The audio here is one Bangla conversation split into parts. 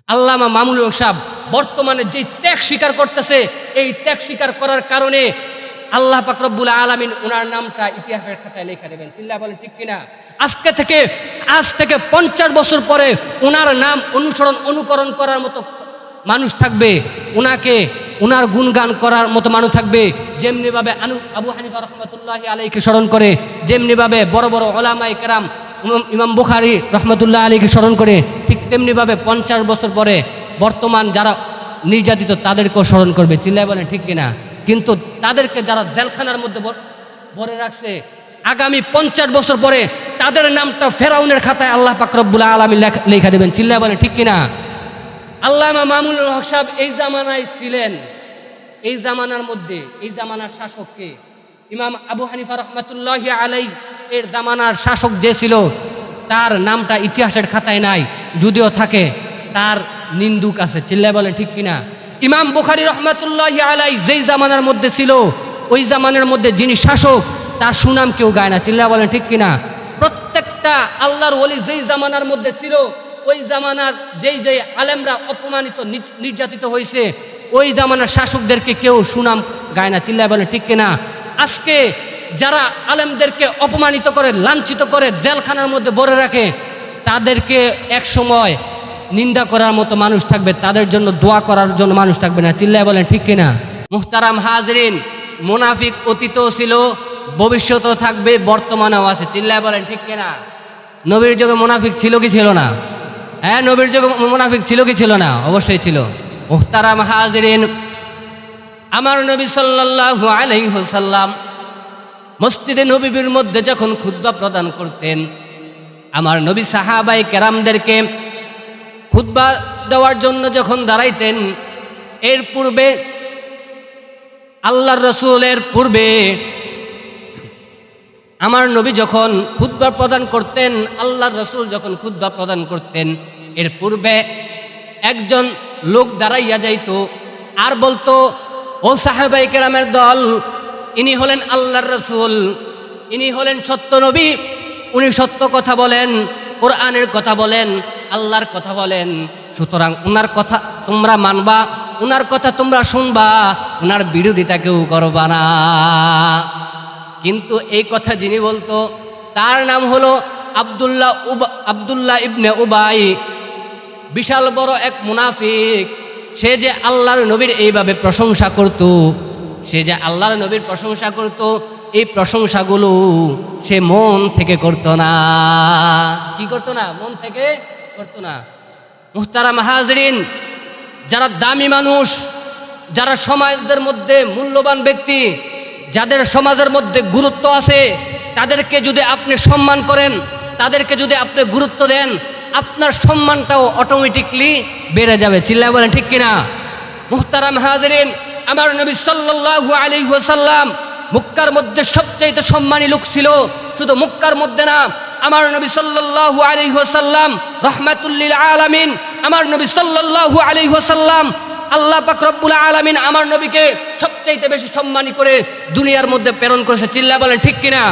আল্লামা মামুনুল হক সাহেব বর্তমানে যে ত্যাগ স্বীকার করতেছে, এই ত্যাগ স্বীকার করার কারণে আল্লাহ পাক রব্বুল আলামিন ওনার নামটা ইতিহাসের খাতায় লেখা দেবেন। চিল্লায় বলেন ঠিক কিনা? আজ থেকে 50 বছর পরে ওনার নাম অনুকরণ করার মতো মানুষ থাকবে, ওনার গুণগান করার মতো মানুষ থাকবে। যেমনিভাবে আবু হানিফা রহমতুল্লাহি আলাইহিকে স্মরণ করে, যেমনিভাবে বড় বড় ওলামায়ে কেরাম ইমাম বুখারী রহমতুল্লাহ আলাইহিকে স্মরণ করে, ঠিক তেমনিভাবে 50 বছর পরে বর্তমান যারা নির্যাতিত তাদেরকেও স্মরণ করবে। চিল্লায় বলেন ঠিক কিনা? কিন্তু তাদেরকে যারা জেলখানার মধ্যে ভরে রাখছে, আগামী 50 বছর পরে তাদের নামটা ফেরাউনের খাতায় আল্লাহ পাক রব্বুল আলামিন লেখা দেবেন। চিল্লায় বলেন ঠিক কিনা? আল্লামা মামুনুল হক সাহেব এই জামানায় ছিলেন। এই জামানার মধ্যে এই জামানার শাসককে ইমাম আবু হানিফা রহমতুল্লাহি আলাইহি এর জামানার শাসক যে ছিল তার নামটা ইতিহাসের খাতায় নাই, যদিও থাকে তার নিন্দুক আছে। চিল্লায় বলেন ঠিক কিনা? ইমাম বুখারী রহমতুল্লাহি আলাইহি যেই জামানার মধ্যে ছিল, ওই জামানার মধ্যে যিনি শাসক তার সুনাম কেউ গায় না। চিল্লায় বলেন ঠিক কিনা? প্রত্যেকটা আল্লাহর ওলি যেই জামানার মধ্যে ছিল, ওই জামানার যেই আলেমরা অপমানিত নির্যাতিত হয়েছে, ওই জামানার শাসকদেরকে কেউ সুনাম গায় না। চিল্লায় বলেন ঠিক কিনা? আজকে যারা আলেমদেরকে অপমানিত করে, লাঞ্ছিত করে, জেলখানার মধ্যে ভরে রাখে, তাদেরকে এক সময় নিন্দা করার মতো মানুষ থাকবে, তাদের জন্য দোয়া করার জন্য মানুষ থাকবে না। চিল্লায় বলেন ঠিক কিনা? মুহতারাম হাজরিন, মুনাফিক অতীতও ছিল, ভবিষ্যতেও থাকবে, বর্তমানেও আছে। চিল্লায় বলেন ঠিক কিনা? নবীর যুগে মুনাফিক ছিল কি ছিল না? হ্যাঁ, নবীর যুগে মুনাফিক ছিল কি ছিল না? অবশ্যই ছিল। মুহতারাম হাজরিন, আমার নবী সাল্লাল্লাহু আলাইহি ওয়াসাল্লাম মসজিদে নববীর মধ্যে যখন খুতবা প্রদান করতেন, আমার নবী সাহাবায়ে কেরামদেরকে খুতবা দেওয়ার জন্য যখন দাঁড়াইতেন, এর পূর্বে আল্লাহর রাসূলের পূর্বে আমার নবী যখন খুতবা প্রদান করতেন, আল্লাহর রাসূল যখন খুতবা প্রদান করতেন, এর পূর্বে একজন লোক দাঁড়াইয়া যাইতো আর বলতো, ও সাহাবায়ে কেরামের দল, ইনি হলেন আল্লাহর রাসূল, ইনি হলেন সত্য নবী, উনি সত্য কথা বলেন, কোরআনের কথা বলেন, আল্লাহর কথা বলেন, সুতরাং উনার কথা তোমরা মানবা, উনার কথা তোমরা শুনবা, উনার বিরোধিতা কেউ করবা না। কিন্তু এই কথা যিনি বলতো তার নাম হলো আব্দুল্লাহ ইবনে উবাই। বিশাল বড় এক মুনাফিক। সে যে আল্লাহর নবীর এইভাবে প্রশংসা করত, সে যে আল্লাহর নবীর প্রশংসা করত, এই প্রশংসাগুলো সে মন থেকে করত না। কি করত না? মন থেকে করত না। মুহতারাম হাজরিন, যারা দামি মানুষ, যারা সমাজের মধ্যে মূল্যবান ব্যক্তি, যাদের সমাজের মধ্যে গুরুত্ব আছে, তাদেরকে যদি আপনি সম্মান করেন, তাদেরকে যদি আপনি গুরুত্ব দেন, আপনার সম্মানটাও অটোমেটিকলি বেড়ে যাবে। চিল্লায় বলেন ঠিক কিনা? মুহতারাম হাজরিন, আমার নবী সাল্লাল্লাহু আলাইহি ওয়াসাল্লাম মক্কার মধ্যে সবচেয়ে সম্মানী লোক ছিল। শুধু মক্কার মধ্যে না, আমার নবী সাল্লাল্লাহু আলাইহি ওয়াসাল্লাম রাহমাতুল লিল আলামিন, আমার নবী সাল্লাল্লাহু আলাইহি ওয়াসাল্লাম আল্লাহ পাক রব্বুল আলামিন আমার নবীকে সবচেয়ে বেশি সম্মানী করে দুনিয়ার মধ্যে প্রেরণ করেছে। চিল্লায় বলেন ঠিক কিনা?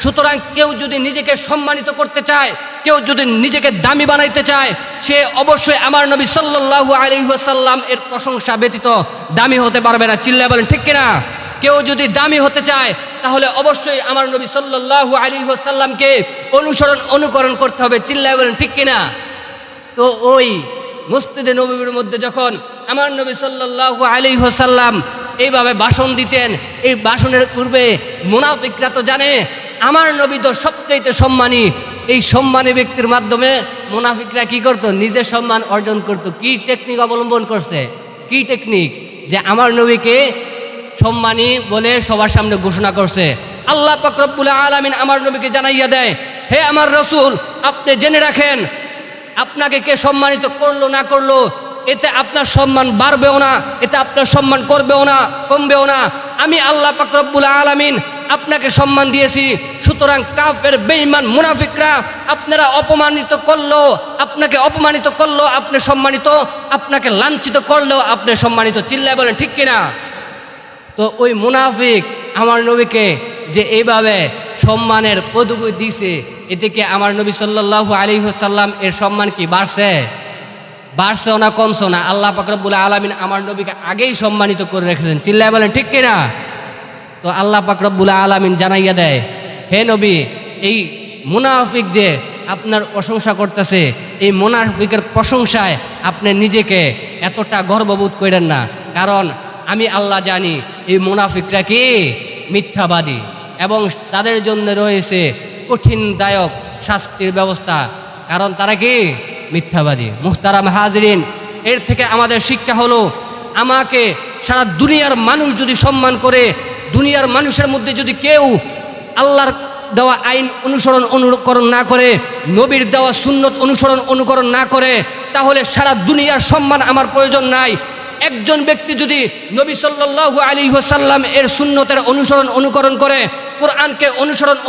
সুতরাং কেউ যদি নিজেকে সম্মানিত করতে চায়, কেউ যদি নিজেকে দামি বানাইতে চায়, সে অবশ্যই আমার নবী সাল্লাল্লাহু আলাইহি ওয়াসাল্লাম এর প্রশংসা ব্যতীত দামি হতে পারবে না। চিল্লায় বলেন ঠিক কিনা? কেউ যদি দামি হতে চায়, তাহলে অবশ্যই আমার নবী সাল্লাল্লাহু আলাইহি ওয়াসাল্লামকে অনুকরণ করতে হবে। চিল্লায় বলেন ঠিক কিনা? তো ওই মসজিদে নববীর মধ্যে যখন আমার নবী সাল্লাল্লাহু আলাইহি ওয়াসাল্লাম এইভাবে ভাষণ দিতেন, এই ভাষণের পূর্বে মুনাফিকরা তো জানে আমার নবী তো সবচেয়ে সম্মানী। এই সম্মানী ব্যক্তির মাধ্যমে মুনাফিকরা কি করত? নিজের সম্মান অর্জন করত। কি টেকনিক অবলম্বন করছে? কি টেকনিক? যে আমার নবীকে সম্মানী বলে সবার সামনে ঘোষণা করছে। আল্লাহ পাক রব্বুল আলামিন আমার নবীকে জানাইয়া দেয়, হে আমার রাসূল, আপনি জেনে রাখেন, আপনাকে কে সম্মানিত করলো না করলো, এতে আপনার সম্মান বাড়বেও না, এতে আপনার সম্মান করবেও না, কমবেও না। আমি আল্লাহ পাক রব্বুল আলামিন আপনাকে সম্মান দিয়েছি। সুতরাং কাফের বেঈমান মুনাফিকরা আপনারা অপমানিত করলো, আপনাকে অপমানিত করলো, আপনি সম্মানিত, আপনাকে লাঞ্ছিত করলেও আপনি সম্মানিত। চিল্লায় বলেন ঠিক কিনা? তো ওই মুনাফিক আমার নবীকে যে এইভাবে সম্মানের পদবি দিছে, এতে কি আমার নবী সাল্লাল্লাহু আলাইহি ওয়াসাল্লাম এর সম্মান কি বাড়ছে? বাড়ছেও না কমছেও না, আল্লাহ পাক রব্বুল আলামিন আমার নবীকে আগেই সম্মানিত করে রেখেছেন। চিল্লায় বলেন ঠিক কিনা? তো আল্লাহ পাক রব্বুল আলামিন জানাইয়া দেয়, হে নবী, এই মুনাফিক যে আপনার প্রশংসা করতেছে, এই মুনাফিকের প্রশংসায় আপনি নিজেকে এতটা গর্ববোধ করেন না, কারণ আমি আল্লাহ জানি এই মুনাফিকরা কি মিথ্যাবাদী এবং তাদের জন্য রয়েছে কঠিনদায়ক শাস্তির ব্যবস্থা, কারণ তারা কি মিথ্যাবাদী। মুহতারাম হাজরিন, এর থেকে আমাদের শিক্ষা হলো, আমাকে সারা দুনিয়ার মানুষ যদি সম্মান করে, দুনিয়ার মানুষের মধ্যে যদি কেউ আল্লাহর দেওয়া আইন অনুকরণ না করে, নবীর দেওয়া সুন্নত অনুকরণ না করে, তাহলে সারা দুনিয়ার সম্মান আমার প্রয়োজন নাই। একজন ব্যক্তি যদি নবী সাল্লাল্লাহু আলাইহি ওয়াসাল্লাম এর সুন্নতের অনুকরণ করে, কোরআনকে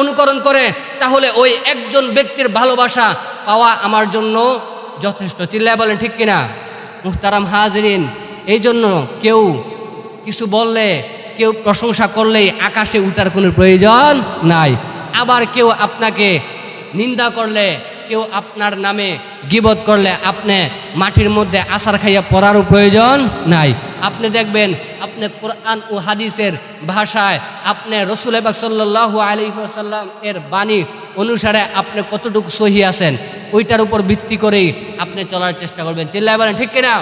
অনুকরণ করে, তাহলে ওই একজন ব্যক্তির ভালোবাসা পাওয়া আমার জন্য যথেষ্ট। চিল্লায় বলেন ঠিক কিনা? মুহতারাম হাজরিন, এই জন্য কেউ কিছু বললে, কেউ প্রশংসা করলেই আকাশে উঠার কোনো প্রয়োজন নাই। আবার কেউ আপনাকে নিন্দা করলে, কেউ আপনার নামে গীবত করলে আপনি মাটির মধ্যে আছাড় খাইয়া পড়ারও প্রয়োজন নাই। আপনি দেখবেন, আপনি কোরআন ও হাদিসের ভাষায় আপনি রাসূল পাক সাল্লাল্লাহু আলাইহি ওয়াসাল্লাম এর বাণী অনুসারে আপনি কতটুকু সহি আছেন, ওইটার উপর ভিত্তি করেই আপনি চলার চেষ্টা করবেন। চিল্লায় বলেন ঠিক কিনা?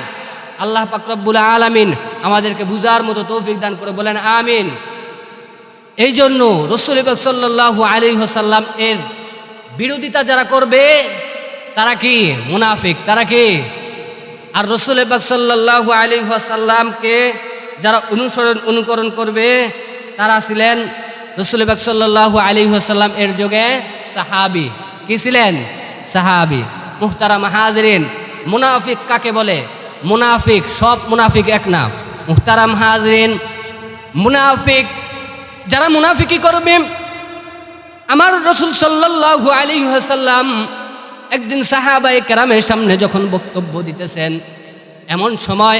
আল্লাহ পাক রব্বুল আলামিন আমাদেরকে বুঝার মতো তৌফিক দান করে, বলেন আমিন। এই জন্য রাসূল পাক সাল্লাল্লাহু আলাইহি ওয়াসাল্লাম এর বিরোধিতা যারা করবে তারা কি মুনাফিক, তারা কি। আর রাসূল পাক সাল্লাল্লাহু আলাইহি ওয়াসাল্লামকে যারা অনুকরণ করবে তারা ছিলেন রাসূল পাক সাল্লাল্লাহু আলাইহি ওয়াসাল্লাম এর যুগে সাহাবী। কি ছিলেন? সাহাবী। মুহতারাম হাজরিন, মুনাফিক কাকে বলে? মুনাফিক, সব মুনাফিক এক না। মুহতারাম হাজরিন, মুনাফিক যারা মুনাফিকি করবে, আমার রাসূল সাল্লাল্লাহু আলাইহি ওয়াসাল্লাম একদিন সাহাবায়ে কেরামের সামনে যখন বক্তব্য দিতেছেন, এমন সময়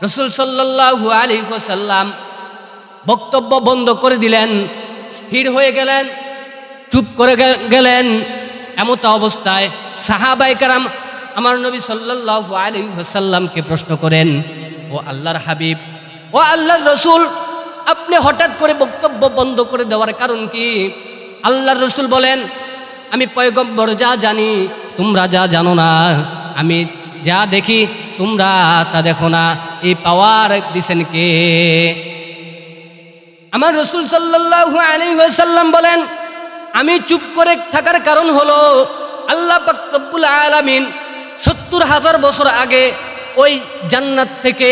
রাসূল সাল্লাল্লাহু আলাইহি ওয়াসাল্লাম বক্তব্য বন্ধ করে দিলেন, স্থির হয়ে গেলেন, চুপ করে গেলেন। এমত অবস্থায় সাহাবায়ে কেরাম আমার নবী সাল্লাল্লাহু আলাইহি ওয়াসাল্লামকে প্রশ্ন করেন, ও আল্লাহর হাবিব, ও আল্লাহর রাসূল, আপনি হঠাৎ করে বক্তব্য বন্ধ করে দেওয়ার কারণ কি? আল্লাহর রাসূল বলেন, আমি পয়গম্বর যা জানি তোমরা যা জানো না, আমি যা দেখি তোমরা তা দেখো না। এই পাওয়ার দিছেন কে? আমার রাসূল সাল্লাল্লাহু আলাইহি ওয়াসাল্লাম বলেন, আমি চুপ করে থাকার কারণ হলো আল্লাহ পাক রব্বুল আলামিন ৭০,০০০ বছর আগে ওই জান্নাত থেকে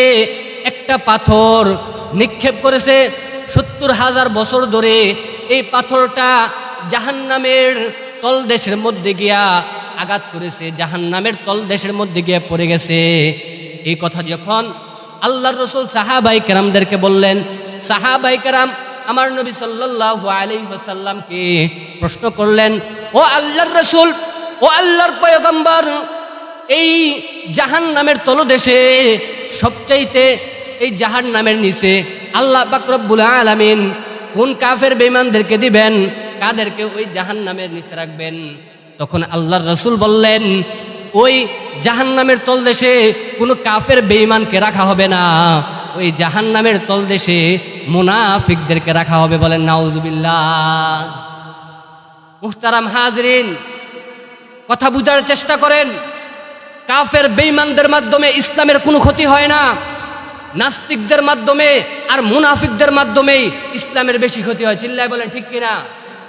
একটা পাথর নিক্ষেপ করেছে। ৭০,০০০ বছর ধরে এই পাথরটা জাহান্নামের তলদেশের মধ্যে গিয়া আঘাত করেছে, জাহান্নামের তলদেশের মধ্যে গিয়া পড়ে গেছে। এই কথা যখন আল্লাহর রাসূল সাহাবায়ে কেরামদেরকে বললেন, সাহাবায়ে কেরাম আমার নবী সাল্লাল্লাহু আলাইহি ওয়াসাল্লামকে প্রশ্ন করলেন, ও আল্লাহর রাসূল, ও আল্লাহর পয়গম্বর, এই জাহান্নামের তলদেশে সবচাইতে এই জাহান্নামের নিচে আল্লাহ পাক রব্বুল আলামিন কোন কাফের বেঈমানদেরকে দিবেন, কাদেরকে ওই জাহান্নামের নিচে রাখবেন? তখন আল্লাহর রাসূল বললেন, ওই জাহান্নামের তলদেশে কোনো কাফের বেঈমানকে রাখা হবে না, ওই জাহান্নামের তলদেশে মুনাফিকদেরকে রাখা হবে। বলেন নাউজুবিল্লাহ। মুহতারাম হাজরিন, কথা বুঝার চেষ্টা করেন। কাফের বেঈমানদের মাধ্যমে ইসলামের কোনো ক্ষতি হয় না, নাস্তিকদের মাধ্যমে আর মুনাফিকদের মাধ্যমেই ইসলামের বেশি ক্ষতি হয়। চিল্লায় বলেন ঠিক কিনা?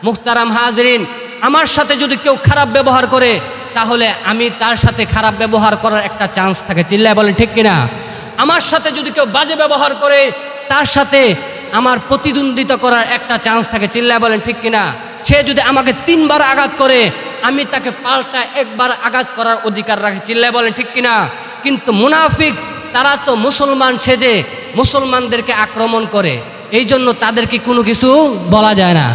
মুহতারাম হাজরিন, আমার সাথে যদি কেউ খারাপ ব্যবহার করে, তাহলে আমি তার সাথে খারাপ ব্যবহার করার একটা চান্স থাকে। চিল্লায় বলেন ঠিক কিনা? আমার সাথে যদি কেউ বাজে ব্যবহার করে, তার সাথে আমার প্রতিদ্বন্দ্বিতা করার একটা চান্স থাকে। চিল্লায় বলেন ঠিক কিনা? সে যদি আমাকে 3 বার আঘাত করে, আমি তাকে পাল্টা 1 বার আঘাত করার অধিকার রাখি। চিল্লায় বলেন ঠিক কিনা? কিন্তু মুনাফিক তারা তো মুসলমান সেজে মুসলমানদেরকে আক্রমণ করে, এই জন্য তাদেরকে কোনো কিছু বলা যায় না।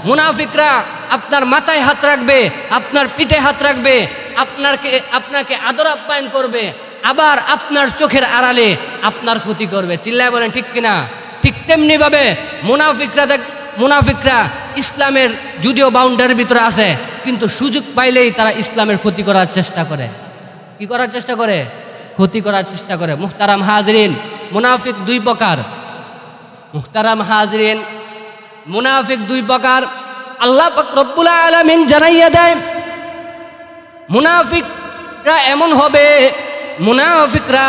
মুনাফিকরা আপনার মাথায় হাত রাখবে, আপনার পিঠে হাত রাখবে, আপনাকে আদর আপ্যায়ন করবে, আবার আপনার চোখের আড়ালে আপনার ক্ষতি করবে। চিল্লায় বলেন ঠিক কিনা? ঠিক তেমনিভাবে মুনাফিকরা ইসলামের যদিও বাউন্ডারির ভিতরে আছে, কিন্তু সুযোগ পাইলেই তারা ইসলামের ক্ষতি করার চেষ্টা করে। কি করার চেষ্টা করে? ক্ষতি করার চেষ্টা করে। মুহতারাম হাজরিন, মুনাফিক দুই প্রকার। মুহতারাম হাজরিন, মুনাফিক দুই প্রকার। আল্লাহ পাক রব্বুল আলামিন জানাইয়া দেয়, মুনাফিকরা এমন হবে, মুনাফিকরা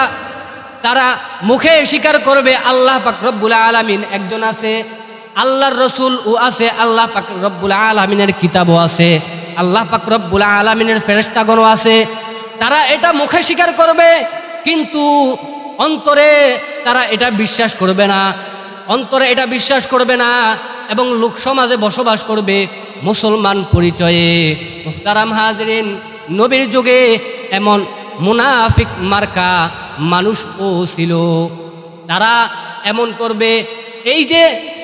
তারা মুখে স্বীকার করবে আল্লাহ পাক রব্বুল আলামিন একজন আছে, আল্লাহর রসুল ও আছে, আল্লাহ পাক রব্বুল আলামিনের কিতাবও আছে, আল্লাহ পাক রব্বুল আলামিনের ফেরেশতাগণও আছে। তারা এটা মুখে স্বীকার করবে, কিন্তু অন্তরে তারা এটা বিশ্বাস করবে না, অন্তরে এটা বিশ্বাস করবে না, এবং লোক সমাজে বসবাস করবে মুসলমান পরিচয়ে। মুহতারাম হাজরিন, নবীর যুগে এমন মুনাফিক মার্কা মানুষও ছিল। তারা এমন করবে, এই যে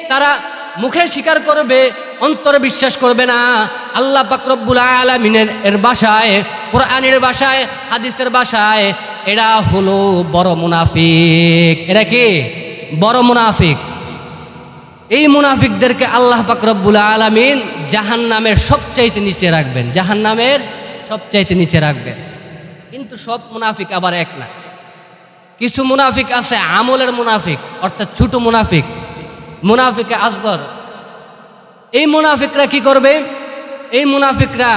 তারা মুখে স্বীকার করবে, অন্তরে বিশ্বাস করবে না। আল্লাহ পাক রব্বুল আলামিনের এর ভাষায়, কোরআনের ভাষায়, হাদিসের ভাষায় এরা হলো বড় মুনাফিক। এরা কি? বড় মুনাফিক। এই মুনাফিকদেরকে আল্লাহ পাক রব্বুল আলামিন জাহান্নামের সবচাইতে নিচে রাখবেন, জাহান্নামের সবচাইতে নিচে রাখবেন। কিন্তু সব মুনাফিক আবার এক না। কিছু মুনাফিক আছে আমলের মুনাফিক, অর্থাৎ ছোট মুনাফিক, মুনাফিকে আসগর। এই মুনাফিকরা কি করবে? এই মুনাফিকরা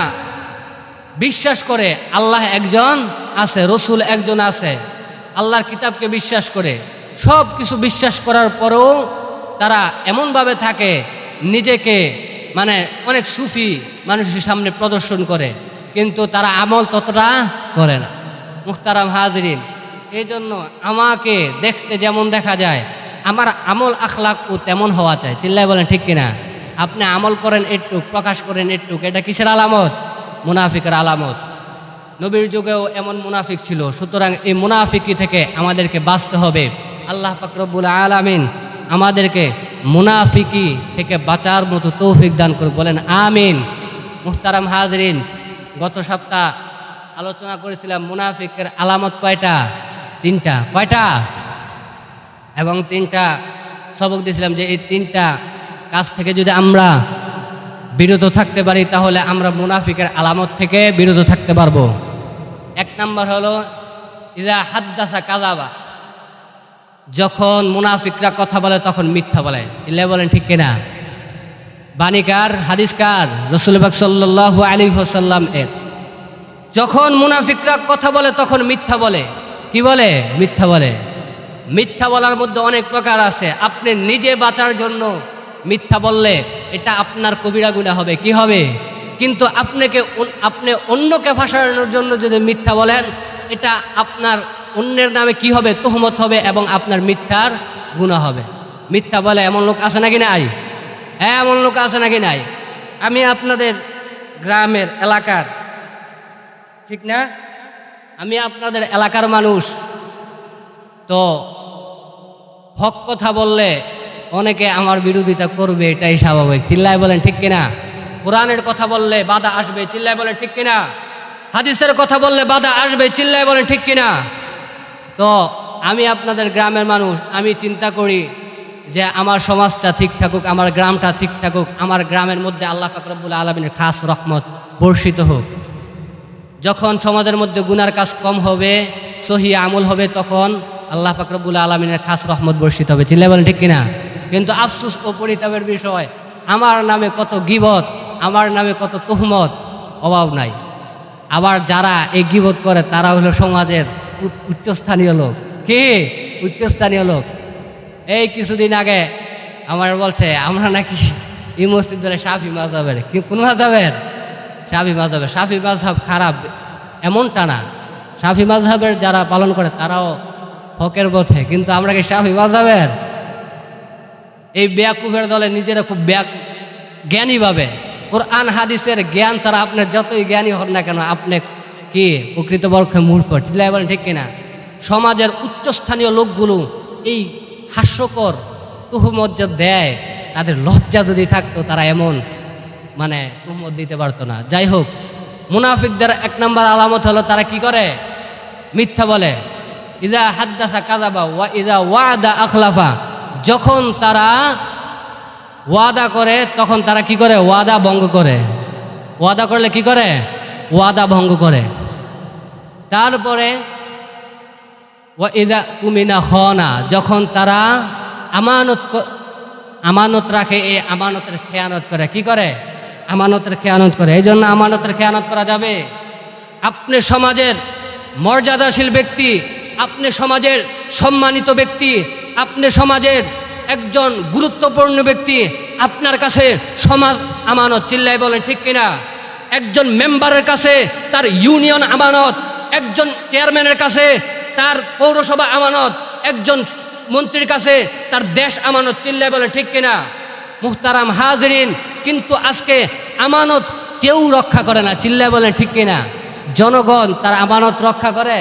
বিশ্বাস করে আল্লাহ একজন আছে, রসুল একজন আছে, আল্লাহর কিতাবকে বিশ্বাস করে। সব কিছু বিশ্বাস করার পরেও তারা এমনভাবে থাকে, নিজেকে মানে অনেক সুফি মানুষের সামনে প্রদর্শন করে, কিন্তু তারা আমল ততটা করে না। মুহতারাম হাজরিন, এই জন্য আমাকে দেখতে যেমন দেখা যায়, আমার আমল আখলাকও তেমন হওয়া চাই। চিল্লায় বলেন ঠিক কিনা? আপনি আমল করেন একটু, প্রকাশ করেন একটু, এটা কিসের আলামত? মুনাফিকের আলামত। নবীর যুগেও এমন মুনাফিক ছিল। সুতরাং এই মুনাফিকি থেকে আমাদেরকে বাঁচতে হবে। আল্লাহ পাক রব্বুল আলামিন আমাদেরকে মুনাফিকি থেকে বাঁচার মতো তৌফিক দান করুক, বলেন আমিন। মুহতারাম হাজরিন, গত সপ্তাহ আলোচনা করেছিলাম মুনাফিকের আলামত কয়টা? 3টা। কয়টা? এবং 3টা সবক দিয়েছিলাম যে এই 3টা কাজ থেকে যদি আমরা বিরত থাকতে পারি, তাহলে আমরা মুনাফিকের আলামত থেকে বিরত থাকতে পারবো। 1 নাম্বার হলো ইজা হাদ্দাসা কাযাবা, যখন মুনাফিকরা কথা বলে তখন মিথ্যা বলে। চিল্লায় বলেন ঠিক কিনা? বাণীকার, হাদিসকার রাসূল পাক সাল্লাল্লাহু আলাইহি ওয়াসাল্লাম এর। যখন মুনাফিকরা কথা বলে তখন মিথ্যা বলে। কি বলে? মিথ্যা বলে। মিথ্যা বলার মধ্যে অনেক প্রকার আছে। আপনি নিজে বাঁচার জন্য মিথ্যা বললে এটা আপনার কবিরা গুনাহ হবে। কি হবে? কিন্তু আপনি অন্যকে ফাঁসানোর জন্য যদি মিথ্যা বলেন, এটা আপনার অন্যের নামে কি হবে? তুহমত হবে, এবং আপনার মিথ্যার গুনাহ হবে। মিথ্যা বলে এমন লোক আছে নাকি নাই? হ্যাঁ, এমন লোক আছে নাকি নাই? আমি আপনাদের গ্রামের এলাকার, ঠিক না, আমি আপনাদের এলাকার মানুষ, তো হক কথা বললে অনেকে আমার বিরোধিতা করবে, এটাই স্বাভাবিক। চিল্লায় বলেন ঠিক কিনা? কোরআনের কথা বললে বাধা আসবে। চিল্লায় বলেন ঠিক কিনা? হাদিসের কথা বললে বাধা আসবে। চিল্লায় বলেন ঠিক কিনা? তো আমি আপনাদের গ্রামের মানুষ, আমি চিন্তা করি যে আমার সমাজটা ঠিক থাকুক, আমার গ্রামটা ঠিক থাকুক, আমার গ্রামের মধ্যে আল্লাহ পাক রব্বুল আলামিনের খাস রহমত বর্ষিত হোক। যখন সমাজের মধ্যে গুনার কাজ কম হবে, সহি আমল হবে, তখন আল্লাহ পাক রব্বুল আলামিনের খাস রহমত বর্ষিত হবে। চিল্লায় বলেন ঠিক কিনা? কিন্তু আফসোস ও পরিতাপের বিষয়, আমার নামে কত গীবত, আমার নামে কত তুহমত, অভাব নাই। আবার যারা এই গীবত করে তারা হলো সমাজের উচ্চস্থানীয় লোক। কি? উচ্চস্থানীয় লোক। এই কিছুদিন আগে আমার বলছে আমরা নাকি এই মসজিদ বলে শাফি মাযহাবের। কোন মাযহাবের? শাফি মাযহাবের। শাফি মাযহাব খারাপ এমনটা না, শাফি মাযহাবের যারা পালন করে তারাও হকের পথে, কিন্তু আমরা কি শাফি মাযহাবের? এই বেয়াকুফের দলে নিজেরা খুব জ্ঞানী ভাবে কোরআন হাদিসের জ্ঞান ছাড়া আপনি যতই জ্ঞানী হন না কেন, আপনি কি প্রকৃতপক্ষে মূর্খ। চিল্লায় বলেন ঠিক কিনা? সমাজের উচ্চস্থানীয় লোকগুলো এই হাস্যকর তুহমত যে দেয়, তাদের লজ্জা যদি থাকতো তারা এমন তুহমত দিতে পারতো না। যাই হোক, মুনাফিকদের 1 নম্বর আলামত হলো তারা কি করে? মিথ্যা বলে। ইজা হাদ্দাসা কাযাবা ওয়া ইজা ওয়াদা আখলাফা, যখন তারা ওয়াদা করে তখন তারা কি করে? ওয়াদা ভঙ্গ করে। ওয়াদা করলে কি করে? ওয়াদা ভঙ্গ করে। তারপরে ওয়াইদা তুমিনা খানা, যখন তারা আমানত রাখে, এই আমানতের খেয়ানত করে। কি করে? আমানতের খেয়ানত করে। এই জন্য আমানতের খেয়ানত করা যাবে। আপনি সমাজের মর্যাদাশীল ব্যক্তি, আপনি সমাজের সম্মানিত ব্যক্তি, আপনি সমাজের একজন গুরুত্বপূর্ণ ব্যক্তি, আপনার কাছে সমাজ আমানত। চিল্লাই বলেন ঠিক কিনা? একজন মেম্বারের কাছে তার ইউনিয়ন আমানত, একজন চেয়ারম্যানের কাছে তার পৌরসভা আমানত, একজন মন্ত্রীর কাছে তার দেশ আমানত। চিল্লাই বলেন ঠিক কিনা? মুহতারাম হাজরিন, কিন্তু আজকে আমানত কেউ রক্ষা করে না। চিল্লাই বলেন ঠিক কিনা? জনগণ তার আমানত রক্ষা করে,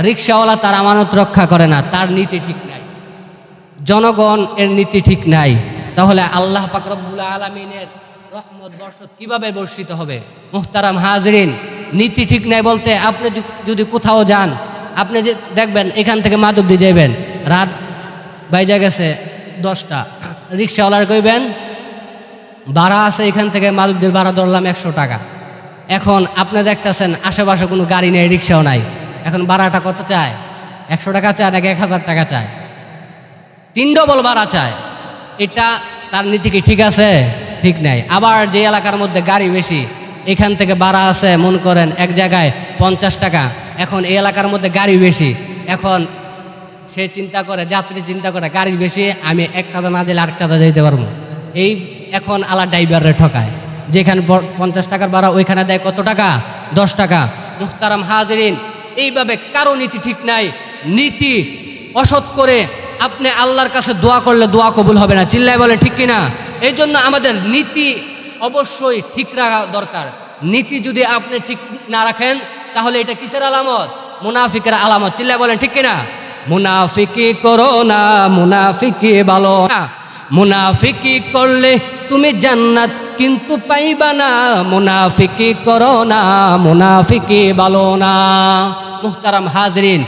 রিক্সাওয়ালা তার আমানত রক্ষা করে না। তার নীতি ঠিক নাই, জনগণ এর নীতি ঠিক নাই। তাহলে আল্লাহ পাক রব্বুল আলামিনের রহমত বর্ষণ কিভাবে বর্ষিত হবে? মুহতারাম হাজরিন, নীতি ঠিক নাই বলতে, আপনি যদি কোথাও যান, আপনি যে দেখবেন এখান থেকে মাধবদী যাবেন, রাত বাইজা গেছে 10টা, রিক্সাওয়ালার কইবেন ভাড়া আছে এখান থেকে মাধবদীর ভাড়া ধরলাম 100 টাকা। এখন আপনি দেখতেছেন আশেপাশে কোনো গাড়ি নেই, রিক্সাও নাই, এখন ভাড়াটা কত চায়? 100 টাকা চায় নাকি 1000 টাকা চায়? 3 ডবল ভাড়া চায়। এটা তার নীতি কি ঠিক আছে? ঠিক নাই। আবার যে এলাকার মধ্যে গাড়ি বেশি, এখান থেকে ভাড়া আছে মনে করেন এক জায়গায় 50 টাকা, এখন এই এলাকার মধ্যে গাড়ি বেশি, এখন সে চিন্তা করে, যাত্রী চিন্তা করে গাড়ি বেশি, আমি 1 টাকা না দিলে 8 টাকা যাইতে পারবো। এই এখন আলা ড্রাইভারে ঠকায়, যেখানে 50 টাকার ভাড়া ওইখানে দেয় কত টাকা? 10 টাকা। মুহতারাম হাজরিন, এইভাবে কারো নীতি ঠিক নাই। নীতি অসৎ করে আপনি আল্লাহর কাছে দোয়া করলে দোয়া কবুল হবে না। চিল্লাই বলে ঠিক কিনা? এই জন্য আমাদের নীতি অবশ্যই ঠিক রাখা দরকার। নীতি যদি আপনি ঠিক না রাখেন, তাহলে এটা কিসের আলামত? মুনাফিকের আলামত। চিল্লাই বলেন ঠিক কিনা? মুনাফিকি করো না, মুনাফিকি ভালো না, মুনাফিকি করলে তুমি জান্নাত কিন্তু পাইবা না, মুনাফিকি করো না, মুনাফিকি ভালো না। মুহতারাম হাজরিন,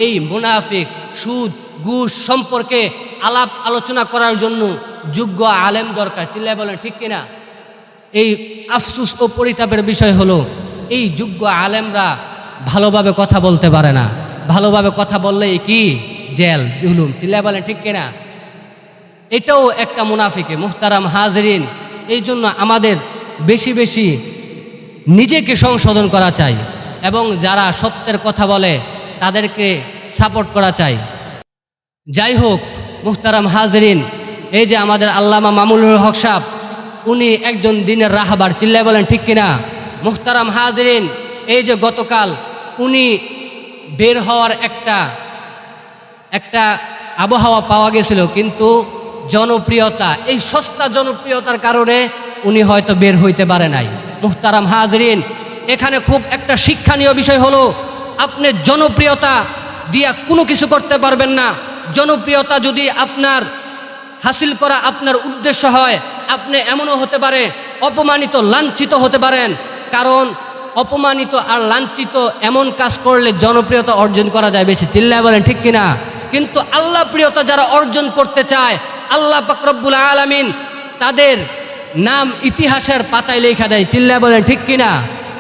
এই মুনাফিক, সুদ, ঘুষ সম্পর্কে আলাপ আলোচনা করার জন্য যোগ্য আলেম দরকার। চিল্লাই বলেন ঠিক কিনা? এই আফসোস ও পরিতাপের বিষয় হলো, এই যোগ্য আলেমরা ভালোভাবে কথা বলতে পারে না। ভালোভাবে কথা বললেই কি? জেল, জুলুম। চিল্লাই বলেন ঠিক কিনা? এটাও একটা মুনাফিকে। মুহতারাম হাজরিন, এই জন্য আমাদের বেশি বেশি নিজেকে সংশোধন করা চাই এবং যারা সত্যের কথা বলে তাদেরকে সাপোর্ট করা চাই। যাই হোক মুহতারাম হাজরিন, এই যে আমাদের আল্লামা মামুনুল হক সাহেব, উনি একজন দিনের রাহবার। চিল্লাই বলেন ঠিক কিনা? মুহতারাম হাজরিন, এই যে গতকাল উনি বের হওয়ার একটা আবহাওয়া পাওয়া গেছিল, কিন্তু জনপ্রিয়তা, এই সস্তা জনপ্রিয়তার কারণে উনি হয়তো বের হইতে পারে নাই। মুহতারাম হাজরিন, এখানে খুব একটা শিক্ষণীয় বিষয় হলো, আপনি জনপ্রিয়তা দিয়া কোনো কিছু করতে পারবেন না। জনপ্রিয়তা যদি আপনার হাসিল করা আপনার উদ্দেশ্য হয়, আপনি এমনও হতে পারে অপমানিত, লাঞ্ছিত হতে পারেন। কারণ অপমানিত আর লাঞ্ছিত এমন কাজ করলে জনপ্রিয়তা অর্জন করা যায় বেশি। চিল্লায় বলেন ঠিক কিনা? কিন্তু আল্লাহ প্রিয়তা যারা অর্জন করতে চায়, আল্লাহ পাক রব্বুল আলামিন তাদের নাম ইতিহাসের পাতায় লেখা দেয়। চিল্লায় বলেন ঠিক কিনা?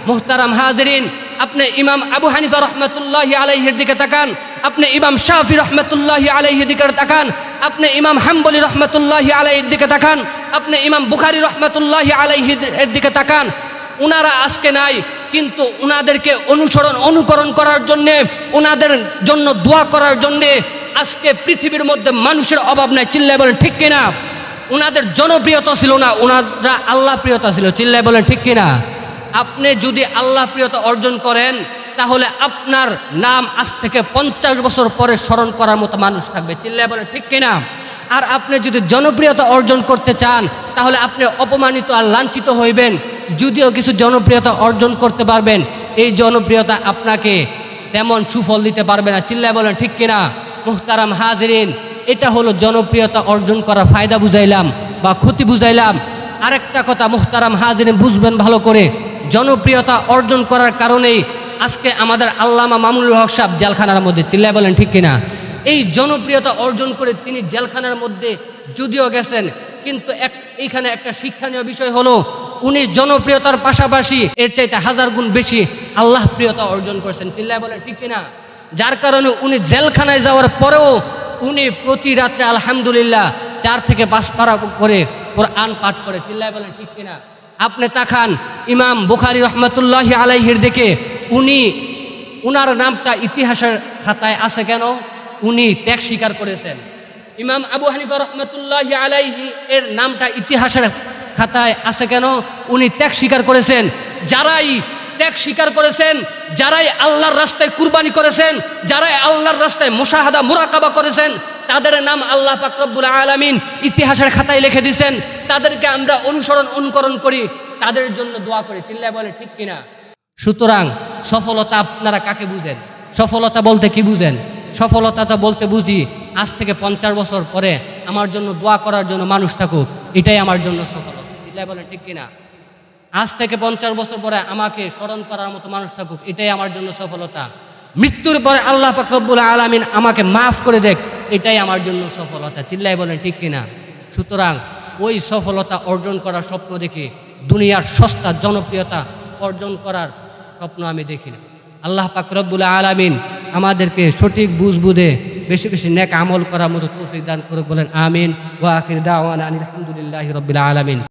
মুহতারাম হাজরিন, আপনি ইমাম আবু হানিফা রহমতুল্লাহি আলাইহির দিকে তাকান, আপনি ইমাম শাফি রহমতুল্লাহি আলাইহির দিকে তাকান, আপনি ইমাম হাম্বলি রহমতুল্লাহি আলাইহির দিকে তাকান, আপনি ইমাম বুখারী রহমতুল্লাহি আলাইহির দিকে তাকান। উনারা আজকে নাই, কিন্তু উনাদেরকে অনুকরণ করার জন্যে, উনাদের জন্য দোয়া করার জন্যে আজকে পৃথিবীর মধ্যে মানুষের অভাব নাই। চিল্লায় বলেন ঠিক কিনা? উনাদের জনপ্রিয়তা ছিল না, উনারা আল্লাহ প্রিয়তা ছিল। চিল্লায় বলেন ঠিক কিনা? আপনি যদি আল্লাহ প্রিয়তা অর্জন করেন, তাহলে আপনার নাম আজ থেকে 50 বছর পরে স্মরণ করার মতো মানুষ থাকবে। চিল্লায় বলেন ঠিক কিনা? আর আপনি যদি জনপ্রিয়তা অর্জন করতে চান, তাহলে আপনি অপমানিত আর লাঞ্ছিত হইবেন। যদিও কিছু জনপ্রিয়তা অর্জন করতে পারবেন, এই জনপ্রিয়তা আপনাকে তেমন সুফল দিতে পারবে না। চিল্লায় বলেন ঠিক কিনা? মুহতারাম হাজরিন, এটা হলো জনপ্রিয়তা অর্জন করার ফায়দা বুঝাইলাম বা ক্ষতি বুঝাইলাম। আরেকটা কথা মুহতারাম হাজরিন বুঝবেন ভালো করে, জনপ্রিয়তা অর্জন করার কারণেই আজকে আমাদের আল্লামা মামুনুল হক সাহেব জেলখানার মধ্যে। চিল্লায় বলেন ঠিক কিনা? এই জনপ্রিয়তা অর্জন করে তিনি জেলখানার মধ্যে যদিও গেছেন, কিন্তু এইখানে একটা শিক্ষণীয় বিষয় হলো, উনি জনপ্রিয়তার পাশাপাশি এর চাইতে 1000 গুণ বেশি আল্লাহ প্রিয়তা অর্জন করেছেন। চিল্লায় বলেন ঠিক কিনা? যার কারণে উনি জেলখানায় যাওয়ার পরেও উনি প্রতি রাত্রে আলহামদুলিল্লাহ 4 থেকে 5 পারা করে কোরআন পাঠ করে। চিল্লায় বলেন ঠিক কিনা? আপনি তাকান ইমাম বুখারী রহমতুল্লাহি আলাইহির দিকে, উনার নামটা ইতিহাসের খাতায় আছে কেন? উনি ত্যাগ স্বীকার করেছেন। ইমাম আবু হানিফা রহমতুল্লাহি আলাইহি এর নামটা ইতিহাসের খাতায় আছে কেন? উনি ত্যাগ স্বীকার করেছেন। যারাই ত্যাগ স্বীকার করেছেন, যারাই আল্লাহর রাস্তায় কুরবানি করেছেন, যারাই আল্লাহর রাস্তায় মুশাহাদা মুরাকাবা করেছেন, তাদের নাম আল্লাহ পাক রব্বুল আলামিন ইতিহাসের খাতায় লিখে দিয়েছেন। তাদেরকে আমরা অনুকরণ করি, তাদের জন্য দোয়া করি। চিল্লায় বলে ঠিক কিনা? সুতরাং সফলতা আপনারা কাকে বুঝেন? সফলতা বলতে কি বুঝেন? সফলতা বলতে বুঝি আজ থেকে 50 বছর পরে আমার জন্য দোয়া করার জন্য মানুষ থাকুক, এটাই আমার জন্য সফলতা। চিল্লায় বলেন ঠিক কিনা? আজ থেকে 50 বছর পরে আমাকে স্মরণ করার মতো মানুষ থাকুক, এটাই আমার জন্য সফলতা। মৃত্যুর পরে আল্লাহ পাক রব্বুল আলামিন আমাকে মাফ করে দেখ, এটাই আমার জন্য সফলতা। চিল্লায় বলেন ঠিক কিনা? সুতরাং ওই সফলতা অর্জন করার স্বপ্ন দেখি, দুনিয়ার সস্তা জনপ্রিয়তা অর্জন করার স্বপ্ন আমি দেখি না। আল্লাহ পাক রব্বুল আলামিন আমাদেরকে সঠিক বুঝে বেশি বেশি নেক আমল করার মতো তৌফিক দান করুক। বলেন আমিন। ওয়া আখির দাওয়ানা আলহামদুলিল্লাহি রাব্বিল আলামিন।